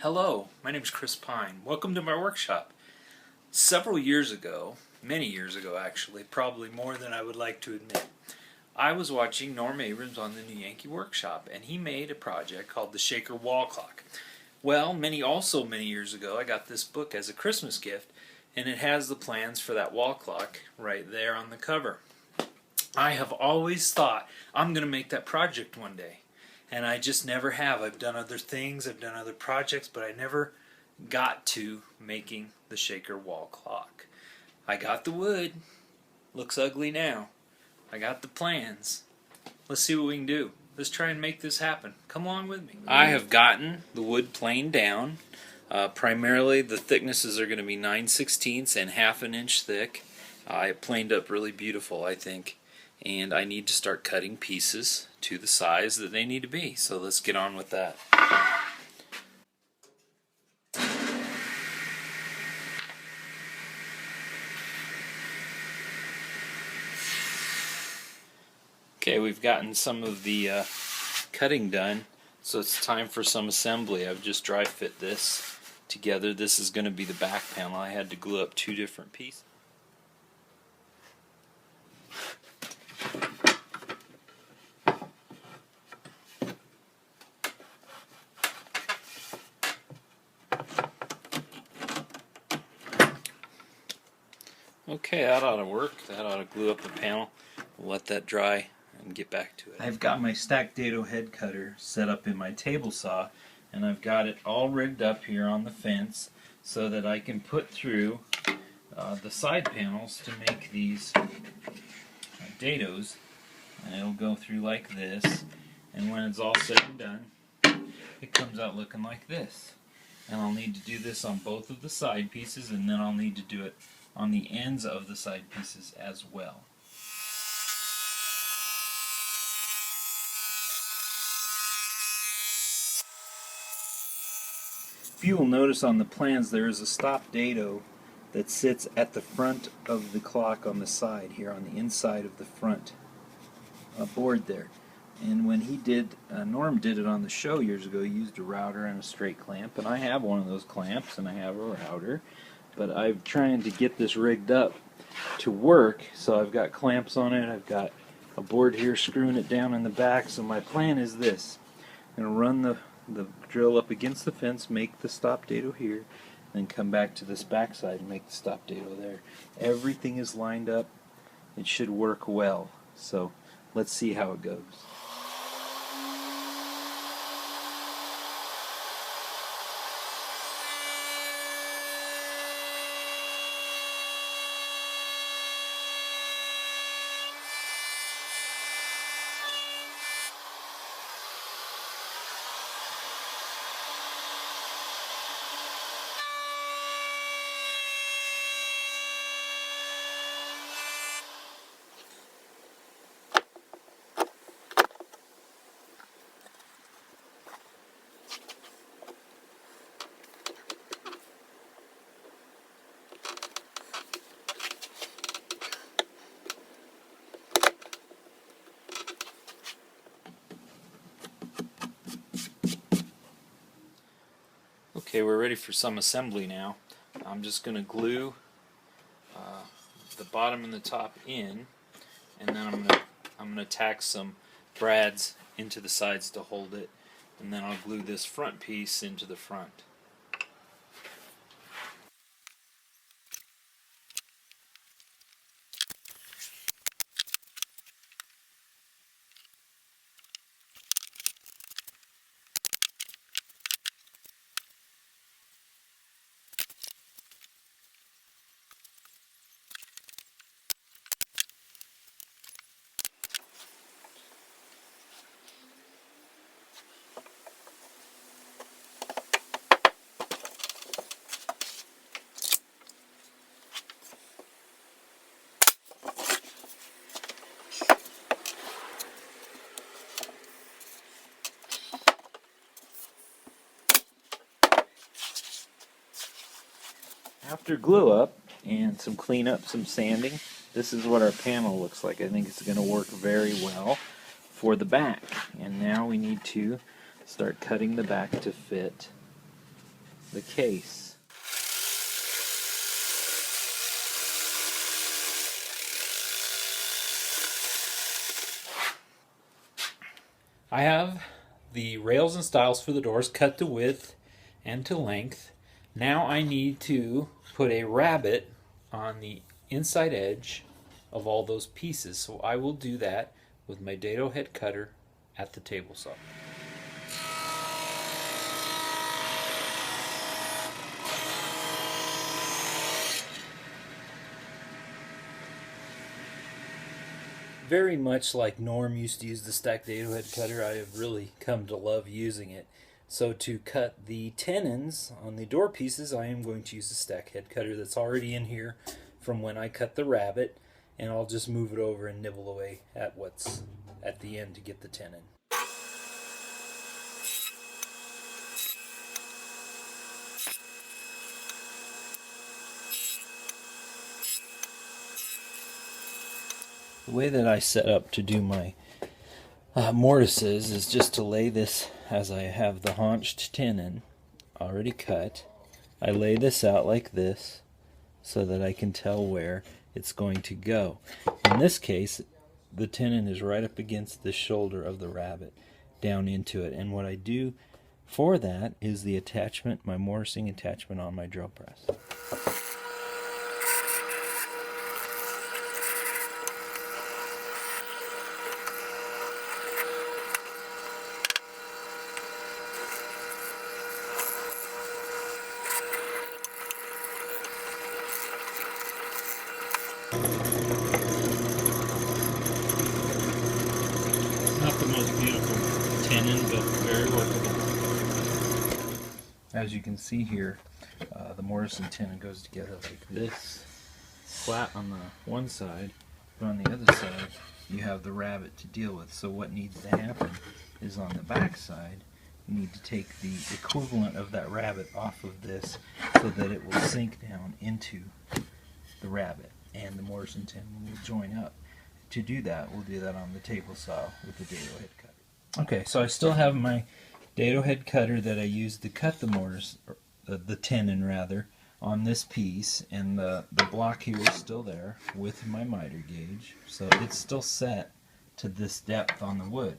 Hello, my name is Chris Pine. Welcome to my workshop. Several years ago, many years ago actually, probably more than I would like to admit, I was watching Norm Abrams on the new Yankee Workshop, and he made a project called the Shaker Wall Clock. Well, many years ago, I got this book as a Christmas gift, and it has the plans for that wall clock right there on the cover. I have always thought I'm going to make that project one day. And I just never have. I've done other things, I've done other projects, but I never got to making the Shaker wall clock. I got the wood. Looks ugly now. I got the plans. Let's see what we can do. Let's try and make this happen. Come along with me. I have gotten the wood planed down. Primarily the thicknesses are going to be 9/16 and half an inch thick. It planed up really beautiful, I think. And I need to start cutting pieces to the size that they need to be. So let's get on with that. Okay, we've gotten some of the cutting done, so it's time for some assembly. I've just dry fit this together. This is going to be the back panel. I had to glue up two different pieces. Okay, that ought to work. That ought to glue up the panel. We'll let that dry and get back to it. I've got my stacked dado head cutter set up in my table saw, and I've got it all rigged up here on the fence so that I can put through the side panels to make these dados, and it'll go through like this, and when it's all said and done, it comes out looking like this. And I'll need to do this on both of the side pieces, and then I'll need to do it on the ends of the side pieces as well. If you will notice on the plans, there is a stop dado that sits at the front of the clock on the side here, on the inside of the front board there. And when he did, Norm did it on the show years ago, he used a router and a straight clamp, and I have one of those clamps and I have a router. But I'm trying to get this rigged up to work, so I've got clamps on it, I've got a board here screwing it down in the back, so my plan is this. I'm going to run the drill up against the fence, make the stop dado here, then come back to this back side and make the stop dado there. Everything is lined up, it should work well, so let's see how it goes. Okay, we're ready for some assembly now. I'm just going to glue the bottom and the top in, and then I'm going to tack some brads into the sides to hold it, and then I'll glue this front piece into the front. After glue up and some cleanup, some sanding, this is what our panel looks like. I think it's going to work very well for the back. And now we need to start cutting the back to fit the case. I have the rails and stiles for the doors cut to width and to length. Now I need to put a rabbet on the inside edge of all those pieces. So I will do that with my dado head cutter at the table saw. Very much like Norm used to use the stacked dado head cutter, I have really come to love using it. So to cut the tenons on the door pieces, I am going to use the stack head cutter that's already in here from when I cut the rabbet, and I'll just move it over and nibble away at what's at the end to get the tenon. The way that I set up to do my mortises is just to lay this, as I have the haunched tenon already cut, I lay this out like this so that I can tell where it's going to go. In this case, the tenon is right up against the shoulder of the rabbet, down into it. And what I do for that is the attachment, my mortising attachment on my drill press. Not the most beautiful tenon, but very workable. As you can see here, the mortise and tenon goes together like this, flat on the one side, but on the other side you have the rabbet to deal with. So what needs to happen is on the back side, you need to take the equivalent of that rabbet off of this so that it will sink down into the rabbet and the mortise and tenon will join up. To do that, we'll do that on the table saw with the dado head cutter. Okay, so I still have my dado head cutter that I used to cut the mortise, or the tenon rather, on this piece, and the block here is still there with my miter gauge, so it's still set to this depth on the wood.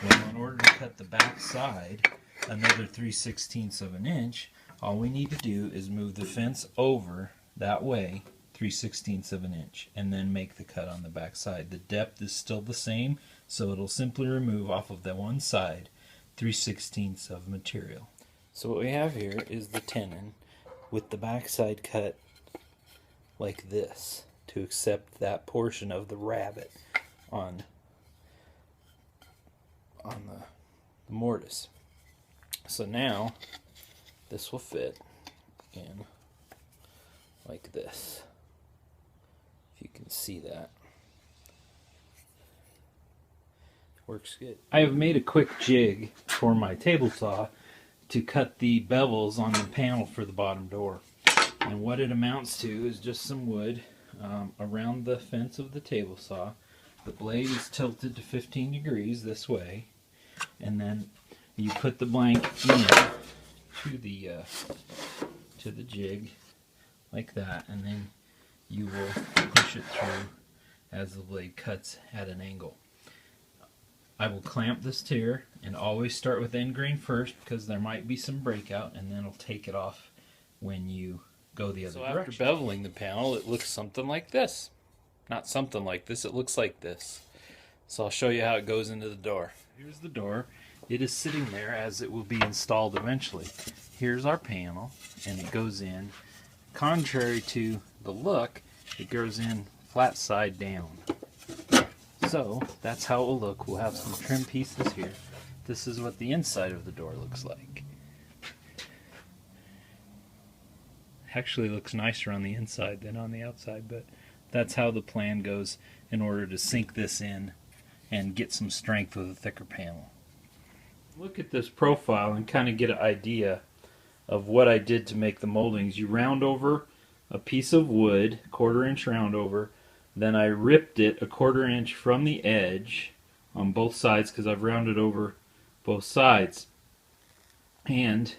Well, in order to cut the back side another 3/16 of an inch, all we need to do is move the fence over that way 3/16 of an inch and then make the cut on the back side. The depth is still the same, so it'll simply remove off of that one side 3/16 of material. So what we have here is the tenon with the back side cut like this to accept that portion of the rabbet on the mortise. So now this will fit in like this. If you can see that. Works good. I have made a quick jig for my table saw to cut the bevels on the panel for the bottom door. And what it amounts to is just some wood around the fence of the table saw. The blade is tilted to 15 degrees this way, and then you put the blank in to the jig like that, and then you will push it through as the blade cuts at an angle. I will clamp this tier and always start with end grain first because there might be some breakout, and then I'll take it off when you go the other direction. After beveling the panel, it looks something like this. Not something like this, it looks like this. So I'll show you how it goes into the door. Here's the door. It is sitting there as it will be installed eventually. Here's our panel, and it goes in. Contrary to the look, it goes in flat side down. So that's how it will look. We'll have some trim pieces here. This is what the inside of the door looks like. Actually looks nicer on the inside than on the outside, but that's how the plan goes in order to sink this in and get some strength with a thicker panel. Look at this profile and kind of get an idea of what I did to make the moldings. You round over a piece of wood, 1/4 inch round over, then I ripped it 1/4 inch from the edge on both sides because I've rounded over both sides. And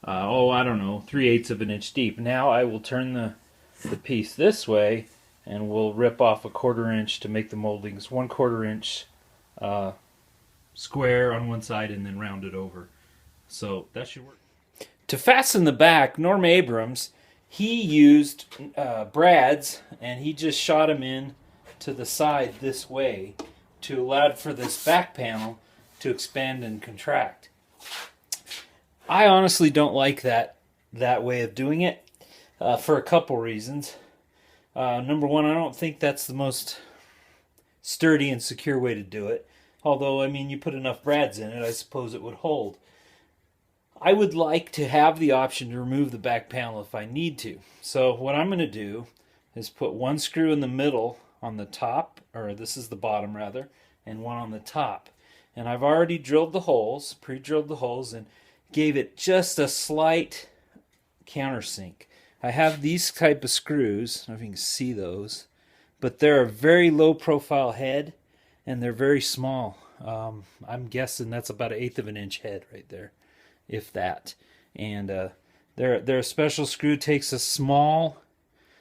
I don't know, 3/8 of an inch deep. Now I will turn the piece this way, and we'll rip off a 1/4 inch to make the moldings 1/4 inch square on one side, and then round it over. So that should work. To fasten the back, Norm Abrams, he used brads, and he just shot them in to the side this way to allow for this back panel to expand and contract. I honestly don't like that way of doing it for a couple reasons. Number one, I don't think that's the most sturdy and secure way to do it. Although, I mean, you put enough brads in it, I suppose it would hold. I would like to have the option to remove the back panel if I need to. So what I'm going to do is put one screw in the middle on the top, or this is the bottom rather, and one on the top. And I've already drilled the holes, pre-drilled the holes, and gave it just a slight countersink. I have these type of screws, I don't know if you can see those, but they're a very low profile head, and they're very small. I'm guessing that's about 1/8 of an inch head right there, if that. And they're a special screw, takes a small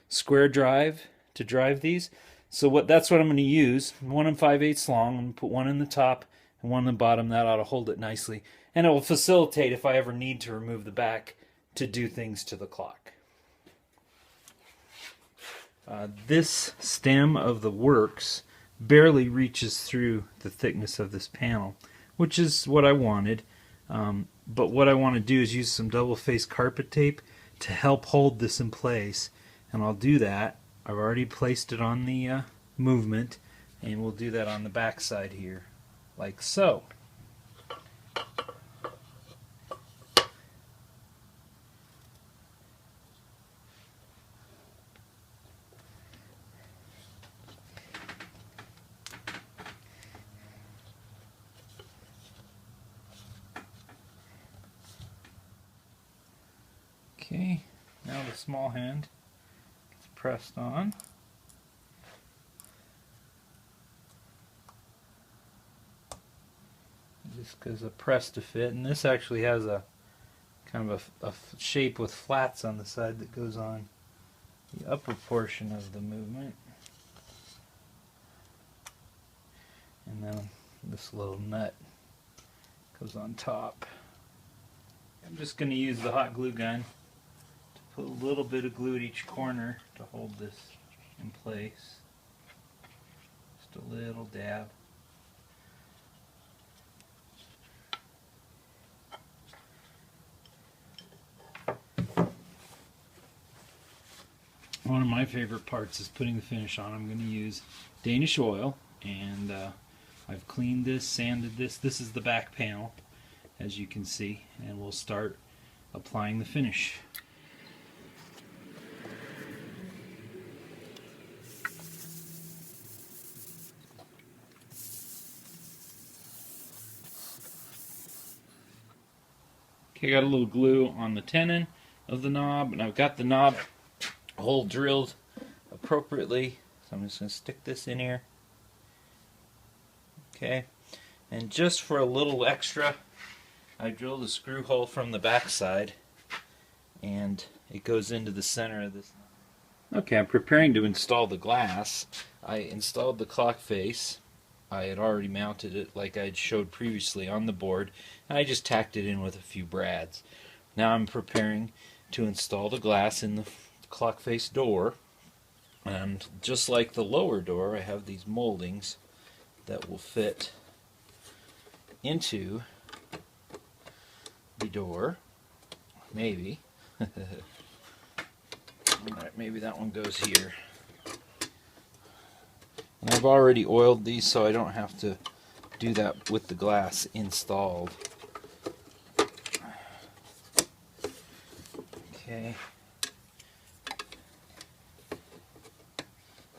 square drive to drive these. So that's what I'm going to use. 1 5/8 long. I'm going to put one in the top and one in the bottom. That ought to hold it nicely. And it will facilitate if I ever need to remove the back to do things to the clock. This stem of the works barely reaches through the thickness of this panel, which is what I wanted. But what I want to do is use some double-faced carpet tape to help hold this in place. And I'll do that. I've already placed it on the movement, and we'll do that on the back side here, like so. Okay, now the small hand gets pressed on. Just because a press to fit, and this actually has a kind of a shape with flats on the side that goes on the upper portion of the movement. And then this little nut goes on top. I'm just going to use the hot glue gun to put a little bit of glue at each corner to hold this in place. Just a little dab. One of my favorite parts is putting the finish on. I'm going to use Danish oil, and I've cleaned this, sanded this. This is the back panel, as you can see, and we'll start applying the finish. Okay, I got a little glue on the tenon of the knob, and I've got the knob hole drilled appropriately, so I'm just going to stick this in here. Okay, and just for a little extra, I drilled a screw hole from the back side, and it goes into the center of this. Okay, I'm preparing to install the glass. I installed the clock face. I had already mounted it like I had showed previously on the board, and I just tacked it in with a few brads. Now I'm preparing to install the glass in the clock face door, and just like the lower door, I have these moldings that will fit into the door. Maybe. Alright, maybe that one goes here. And I've already oiled these, so I don't have to do that with the glass installed. Okay.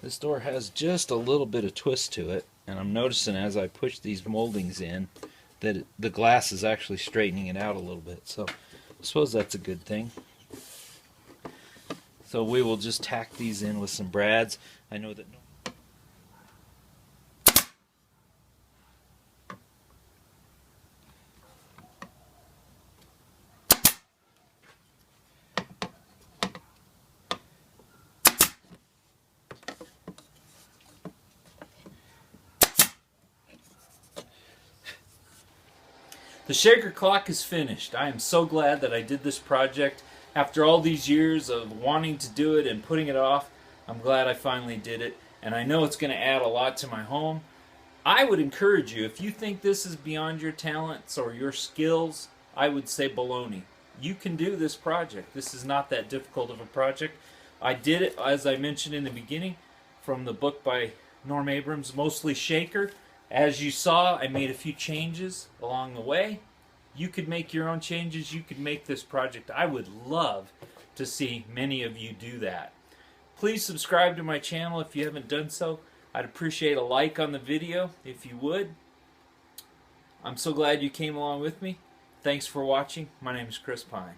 This door has just a little bit of twist to it, and I'm noticing as I push these moldings in that the glass is actually straightening it out a little bit, so I suppose that's a good thing. So we will just tack these in with some brads. I know that The shaker clock is finished. I am so glad that I did this project. After all these years of wanting to do it and putting it off, I'm glad I finally did it. And I know it's going to add a lot to my home. I would encourage you, if you think this is beyond your talents or your skills, I would say baloney. You can do this project. This is not that difficult of a project. I did it, as I mentioned in the beginning, from the book by Norm Abrams, mostly shaker. As you saw, I made a few changes along the way. You could make your own changes. You could make this project. I would love to see many of you do that. Please subscribe to my channel if you haven't done so. I'd appreciate a like on the video if you would. I'm so glad you came along with me. Thanks for watching. My name is Chris Pine.